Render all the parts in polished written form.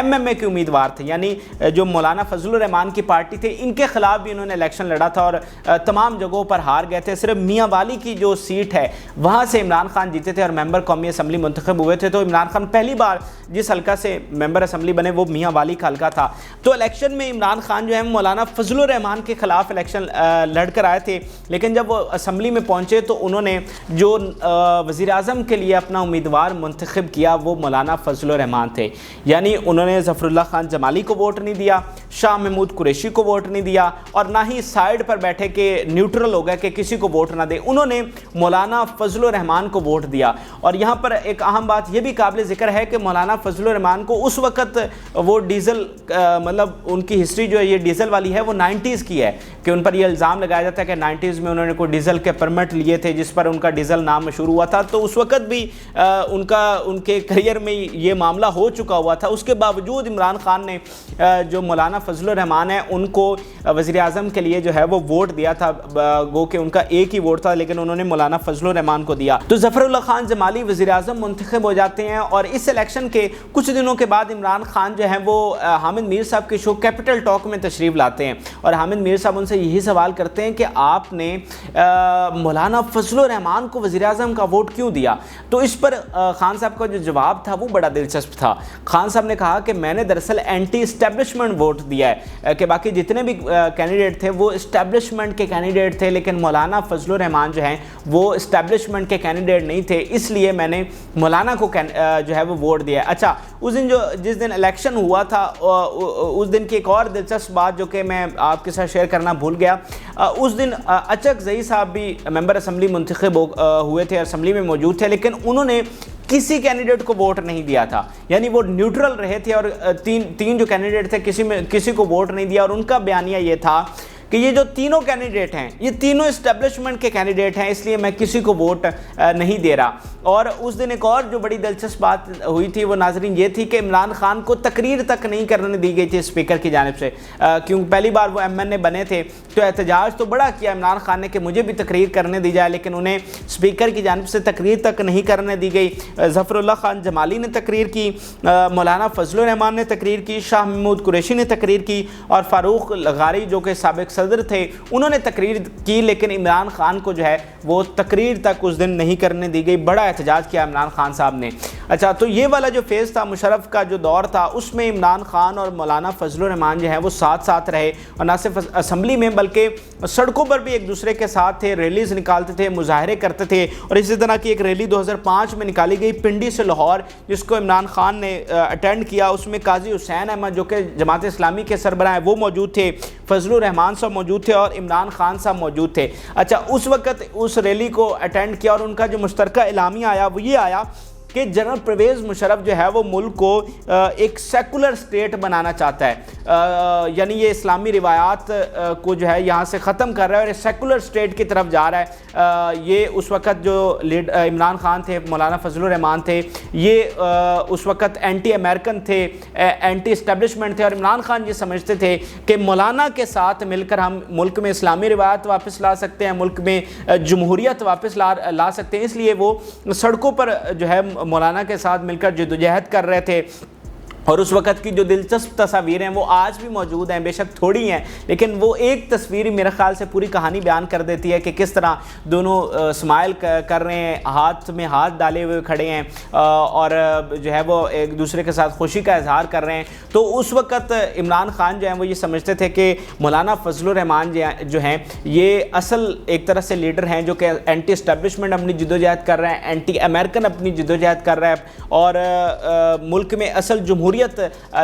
MMA کے امیدوار تھے، یعنی جو مولانا فضل الرحمان کی پارٹی تھے ان کے خلاف بھی انہوں نے الیکشن لڑا تھا اور تمام جگہوں پر ہار گئے تھے۔ صرف میاں والی کی جو سیٹ ہے وہاں سے عمران خان جیتے تھے اور ممبر قومی اسمبلی منتخب ہوئے تھے۔ تو عمران خان پہلی بار جس حلقہ سے ممبر اسمبلی بنے وہ میاں والی کا حلقہ تھا۔ تو الیکشن میں عمران خان جو ہے مولانا فضل الرحمان کے خلاف الیکشن لڑ کر آئے تھے، لیکن جب وہ اسمبلی میں پہنچے تو انہوں نے جو وزیر اعظم کے لیے اپنا امیدوار منتخب کیا وہ مولانا فضل الرحمان تھے، یعنی انہوں نے ظفر اللہ خان جمالی کو ووٹ نہیں دیا، شاہ محمود قریشی کو ووٹ نہیں دیا، اور نہ ہی سائیڈ پر بیٹھے کہ نیوٹرل ہو گئے کہ کسی کو ووٹ نہ دے، انہوں نے مولانا فضل الرحمان کو ووٹ دیا۔ اور یہاں پر ایک اہم بات یہ بھی قابل ذکر ہے کہ مولانا فضل الرحمان کو اس وقت وہ ڈیزل مطلب ان کی ہسٹری جو ہے یہ ڈیزل والی ہے وہ 90s کی ہے، کہ ان پر یہ الزام لگایا جاتا ہے کہ 90s میں انہوں نے کوئی ڈیزل کے پرمٹ لیے تھے جس پر ان کا ڈیزل نام مشہور ہوا تھا۔ تو اس وقت بھی ان کے کریئر میں یہ معاملہ ہو چکا ہوا تھا، اس کے باوجود عمران خان نے جو مولانا فضل الرحمان ہے ان کو وزیر اعظم کے لیے جو ہے وہ ووٹ دیا تھا، گو کہ ان کا ایک ہی ووٹ تھا لیکن انہوں نے مولانا فضل الرحمان کو دیا۔ تو ظفر اللہ خان جمالی وزیر اعظم منتخب ہو جاتے ہیں، اور اس الیکشن کے کچھ دنوں کے بعد عمران خان جو ہے وہ حامد میر صاحب کے شو کیپٹل ٹاک میں تشریف لاتے ہیں، اور حامد میر صاحب ان سے یہی سوال کرتے ہیں کہ آپ نے مولانا فضل الرحمان کو وزیر اعظم کا ووٹ کیوں دیا؟ تو اس پر خان صاحب کا جو جواب تھا وہ بڑا دلچسپ تھا۔ خان صاحب نے کہا کہ میں نے دراصل اینٹی اسٹیبلشمنٹ ووٹ دیا ہے، کہ باقی جتنے بھی کینڈیڈیٹ تھے وہ اسٹیبلشمنٹ کے کینڈیڈیٹ تھے، لیکن مولانا فضل الرحمان جو ہیں وہ اسٹیبلشمنٹ کے کینڈیڈیٹ نہیں تھے، اس لیے میں نے مولانا کو جو ہے وہ ووٹ دیا ہے۔ اچھا، اس دن جس دن الیکشن ہوا تھا اس دن کی ایک اور دلچسپ بات جو کہ میں آپ کے ساتھ شیئر کرنا بھول گیا، اس دن اچک زئی صاحب بھی ممبر اسمبلی منتخب ہوئے تھے، اسمبلی میں موجود تھے، لیکن انہوں نے کسی کینڈیڈیٹ کو ووٹ نہیں دیا تھا، یعنی وہ نیوٹرل رہے تھے، اور تین جو کینڈیڈیٹ تھے کسی کو ووٹ نہیں دیا، اور ان کا بیانیہ یہ تھا کہ یہ جو تینوں کینڈیڈیٹ ہیں یہ تینوں اسٹیبلشمنٹ کے کینڈیڈیٹ ہیں، اس لیے میں کسی کو ووٹ نہیں دے رہا۔ اور اس دن ایک اور جو بڑی دلچسپ بات ہوئی تھی وہ ناظرین یہ تھی کہ عمران خان کو تقریر تک نہیں کرنے دی گئی تھی اسپیکر کی جانب سے، کیونکہ پہلی بار وہ MNA بنے تھے، تو احتجاج تو بڑا کیا عمران خان نے کہ مجھے بھی تقریر کرنے دی جائے، لیکن انہیں اسپیکر کی جانب سے تقریر تک نہیں کرنے دی گئی۔ ظفر اللہ خان جمالی نے تقریر کی، مولانا فضل الرحمان نے تقریر کی، شاہ محمود قریشی نے تقریر کی، اور فاروق لغاری جو کہ سابق صدر تھے انہوں نے تقریر کی، لیکن عمران خان کو جو ہے وہ تقریر تک اس دن نہیں کرنے دی گئی۔ بڑا احتجاج کیا عمران خان صاحب نے۔ اچھا، تو یہ والا جو فیز تھا مشرف کا جو دور تھا اس میں عمران خان اور مولانا فضل الرحمان جو ہے وہ ساتھ ساتھ رہے، اور نہ صرف اسمبلی میں بلکہ سڑکوں پر بھی ایک دوسرے کے ساتھ تھے، ریلیز نکالتے تھے، مظاہرے کرتے تھے۔ اور اسی طرح کی ایک ریلی 2005 میں نکالی گئی پنڈی سے لاہور، جس کو عمران خان نے اٹینڈ کیا، اس میں قاضی حسین احمد جو کہ جماعت اسلامی کے سربراہ ہیں وہ موجود تھے، فضل الرحمان صاحب موجود تھے، اور عمران خان صاحب موجود تھے۔ اچھا، اس وقت اس ریلی کو اٹینڈ کیا، اور ان کا جو مشترکہ اعلامیہ آیا وہ یہ آیا کہ جنرل پرویز مشرف جو ہے وہ ملک کو ایک سیکولر سٹیٹ بنانا چاہتا ہے، یعنی یہ اسلامی روایات کو جو ہے یہاں سے ختم کر رہا ہے اور سیکولر سٹیٹ کی طرف جا رہا ہے۔ یہ اس وقت جو عمران خان تھے، مولانا فضل الرحمان تھے، یہ اس وقت اینٹی امریکن تھے، اینٹی اسٹیبلشمنٹ تھے، اور عمران خان یہ سمجھتے تھے کہ مولانا کے ساتھ مل کر ہم ملک میں اسلامی روایات واپس لا سکتے ہیں، ملک میں جمہوریت واپس لا سکتے ہیں۔ اس لیے وہ سڑکوں پر جو ہے مولانا کے ساتھ مل کر جدوجہد کر رہے تھے۔ اور اس وقت کی جو دلچسپ تصاویریں وہ آج بھی موجود ہیں، بے شک تھوڑی ہیں، لیکن وہ ایک تصویر میرے خیال سے پوری کہانی بیان کر دیتی ہے کہ کس طرح دونوں اسمائل کر رہے ہیں، ہاتھ میں ہاتھ ڈالے ہوئے کھڑے ہیں، اور جو ہے وہ ایک دوسرے کے ساتھ خوشی کا اظہار کر رہے ہیں۔ تو اس وقت عمران خان جو ہیں وہ یہ سمجھتے تھے کہ مولانا فضل الرحمان جو ہیں یہ اصل ایک طرح سے لیڈر ہیں جو کہ اینٹی اسٹیبلشمنٹ اپنی جدوجہد کر رہے ہیں، اینٹی امریکن اپنی جدوجہد کر رہا ہے، اور ملک میں اصل جمہوریت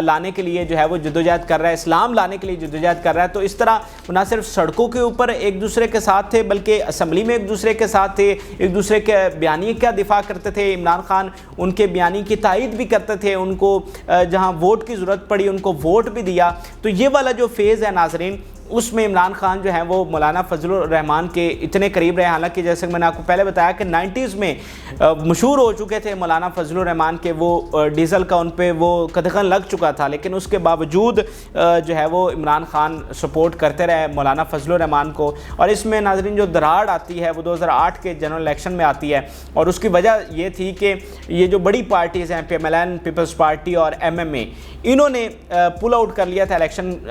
لانے کے لیے جو ہے وہ جدوجہد کر رہا ہے، اسلام لانے کے لیے جدوجہد کر رہا ہے۔ تو اس طرح نہ صرف سڑکوں کے اوپر ایک دوسرے کے ساتھ تھے بلکہ اسمبلی میں ایک دوسرے کے ساتھ تھے، ایک دوسرے کے بیانیے کا دفاع کرتے تھے۔ عمران خان ان کے بیانیے کی تائید بھی کرتے تھے، ان کو جہاں ووٹ کی ضرورت پڑی ان کو ووٹ بھی دیا۔ تو یہ والا جو فیز ہے ناظرین اس میں عمران خان جو ہیں وہ مولانا فضل الرحمان کے اتنے قریب رہے، حالانکہ جیسے کہ میں نے آپ کو پہلے بتایا کہ 90s میں مشہور ہو چکے تھے مولانا فضل الرحمان کے، وہ ڈیزل کا ان پہ وہ قدغن لگ چکا تھا، لیکن اس کے باوجود جو ہے وہ عمران خان سپورٹ کرتے رہے مولانا فضل الرحمان کو۔ اور اس میں ناظرین جو دراڑ آتی ہے وہ 2008 کے جنرل الیکشن میں آتی ہے، اور اس کی وجہ یہ تھی کہ یہ جو بڑی پارٹیز ہیں PMLN پیپلز پارٹی اور MMA، انہوں نے پل آؤٹ کر لیا تھا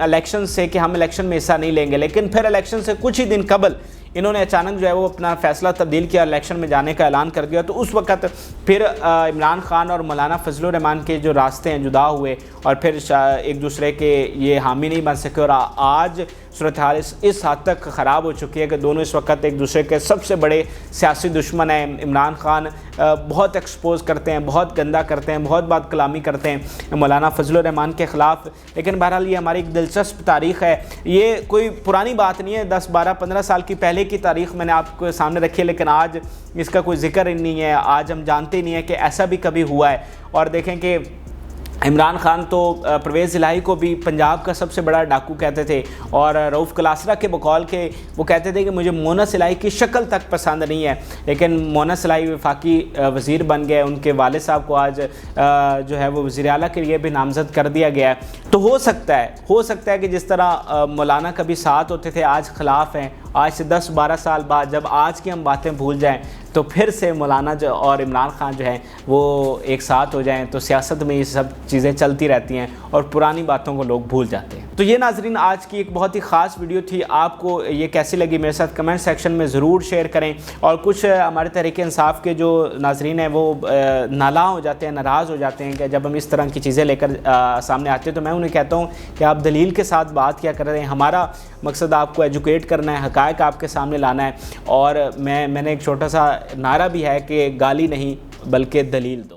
الیکشن سے کہ ہم الیکشن میں حصہ نہیں لیں گے، لیکن پھر الیکشن سے کچھ ہی دن قبل انہوں نے اچانک جو ہے وہ اپنا فیصلہ تبدیل کیا، الیکشن میں جانے کا اعلان کر دیا۔ تو اس وقت پھر عمران خان اور مولانا فضل الرحمان کے جو راستے ہیں جدا ہوئے، اور پھر ایک دوسرے کے یہ حامی نہیں بن سکے، اور آج صورتحال اس حد تک خراب ہو چکی ہے کہ دونوں اس وقت ایک دوسرے کے سب سے بڑے سیاسی دشمن ہیں۔ عمران خان بہت ایکسپوز کرتے ہیں، بہت گندا کرتے ہیں، بہت بات کلامی کرتے ہیں مولانا فضل الرحمان کے خلاف، لیکن بہرحال یہ ہماری ایک دلچسپ تاریخ ہے، یہ کوئی پرانی بات نہیں ہے، 10 12 15 سال کی پہلے کی تاریخ میں نے آپ کو سامنے رکھی ہے، لیکن آج اس کا کوئی ذکر نہیں ہے، آج ہم جانتے نہیں ہیں کہ ایسا بھی کبھی ہوا ہے۔ اور دیکھیں کہ عمران خان تو پرویز الہی کو بھی پنجاب کا سب سے بڑا ڈاکو کہتے تھے، اور رؤف کلاسرا کے بقول کے وہ کہتے تھے کہ مجھے مونس الہی کی شکل تک پسند نہیں ہے، لیکن مونس الہی وفاقی وزیر بن گئے، ان کے والد صاحب کو آج جو ہے وہ وزیر اعلیٰ کے لیے بھی نامزد کر دیا گیا ہے۔ تو ہو سکتا ہے کہ جس طرح مولانا کبھی ساتھ ہوتے تھے آج خلاف ہیں، آج سے 10 12 سال بعد جب آج کی ہم باتیں بھول جائیں تو پھر سے مولانا جو اور عمران خان جو ہیں وہ ایک ساتھ ہو جائیں، تو سیاست میں یہ سب چیزیں چلتی رہتی ہیں اور پرانی باتوں کو لوگ بھول جاتے ہیں۔ تو یہ ناظرین آج کی ایک بہت ہی خاص ویڈیو تھی، آپ کو یہ کیسی لگی میرے ساتھ کمنٹ سیکشن میں ضرور شیئر کریں، اور کچھ ہمارے تحریک انصاف کے جو ناظرین ہیں وہ نالاں ہو جاتے ہیں، ناراض ہو جاتے ہیں کہ جب ہم اس طرح کی چیزیں لے کر سامنے آتے ہیں، تو میں انہیں کہتا ہوں کہ آپ دلیل کے ساتھ بات کیا کر رہے ہیں، ہمارا مقصد آپ کو ایجوکیٹ کرنا ہے، حقائق آپ کے سامنے لانا ہے، اور میں نے ایک چھوٹا سا نعرہ بھی ہے کہ گالی نہیں بلکہ دلیل دو۔